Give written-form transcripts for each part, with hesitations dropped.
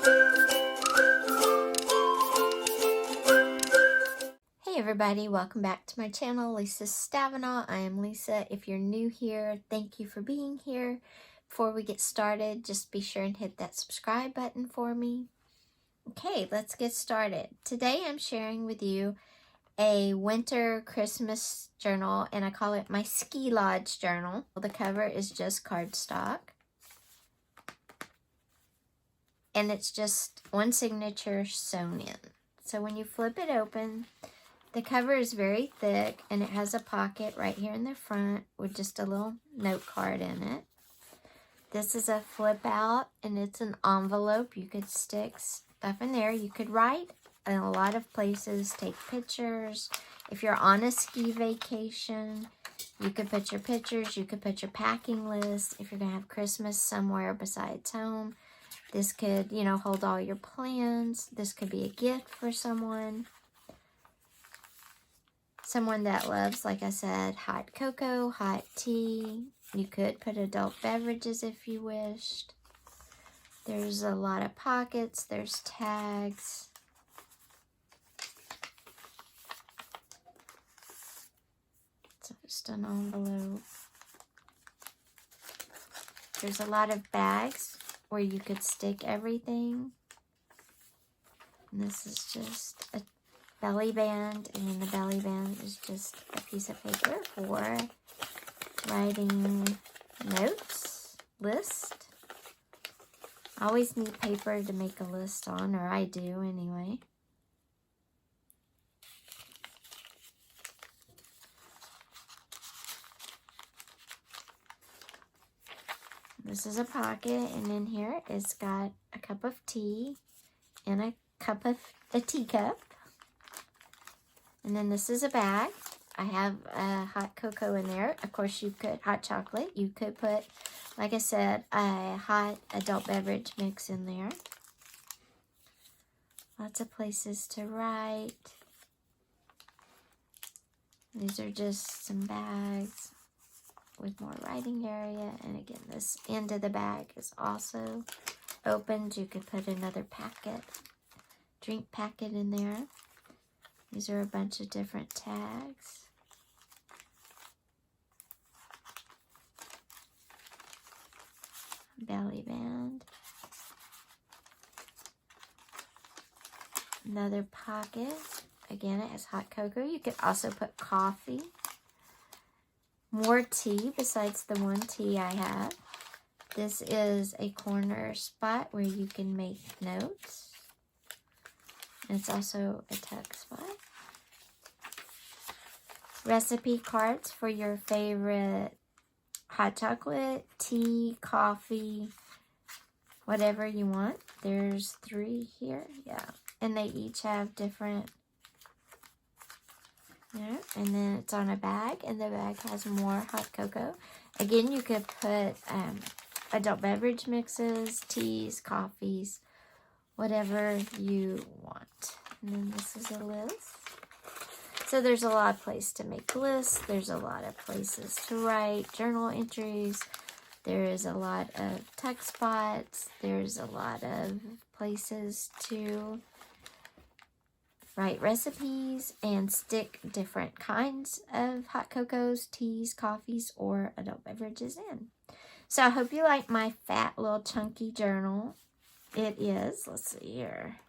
Hey everybody, welcome back to my channel, Lisa Stavanaugh. I am Lisa. If you're new here, thank you for being here. Before we get started, just be sure and hit that subscribe button for me. Okay, let's get started. Today I'm sharing with you a winter Christmas journal, and I call it my Ski Lodge journal. The cover is just cardstock, and it's just one signature sewn in. So when you flip it open, the cover is very thick, and it has a pocket right here in the front with just a little note card in it. This is a flip out, and it's an envelope. You could stick stuff in there. You could write in a lot of places, take pictures. If you're on a ski vacation, you could put your pictures. You could put your packing list. If you're going to have Christmas somewhere besides home, this could, hold all your plans. This could be a gift for someone. Someone that loves, like I said, hot cocoa, hot tea. You could put adult beverages if you wished. There's a lot of pockets. There's tags. It's just an envelope. There's a lot of bags where you could stick everything. And this is just a belly band, and then the belly band is just a piece of paper for writing notes, list. I always need paper to make a list on, or I do anyway. This is a pocket, and in here it's got a cup of tea and a teacup. And then this is a bag. I have a hot cocoa in there. Of course, you could, hot chocolate. You could put, like I said, a hot adult beverage mix in there. Lots of places to write. These are just some bags with more writing area. And again, this end of the bag is also opened. You could put another packet, drink packet in there. These are a bunch of different tags. Belly band. Another pocket. Again, it has hot cocoa. You could also put coffee. More tea besides the one tea I have. This is a corner spot where you can make notes. It's also a tuck spot. Recipe cards for your favorite hot chocolate, tea, coffee, whatever you want. There's 3 here, yeah. And they each have different, and then it's on a bag, and the bag has more hot cocoa. Again, you could put adult beverage mixes, teas, coffees, whatever you want. And then this is a list. So there's a lot of places to make lists. There's a lot of places to write journal entries. There is a lot of tuck spots. There's a lot of places to write recipes and stick different kinds of hot cocos, teas, coffees, or adult beverages in. So I hope you like my fat little chunky journal. It is, let's see here.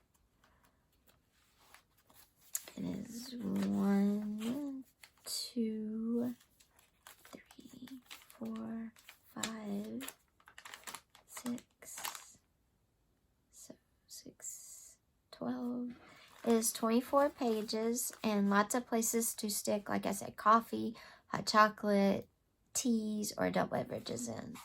It is 1, 2, 3, 4, 5, 6, 12. It is 24 pages and lots of places to stick, like I said, coffee, hot chocolate, teas, or adult beverages in.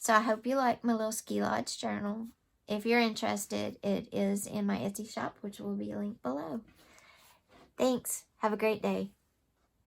So I hope you like my little Ski Lodge journal. If you're interested, it is in my Etsy shop, which will be linked below. Thanks. Have a great day.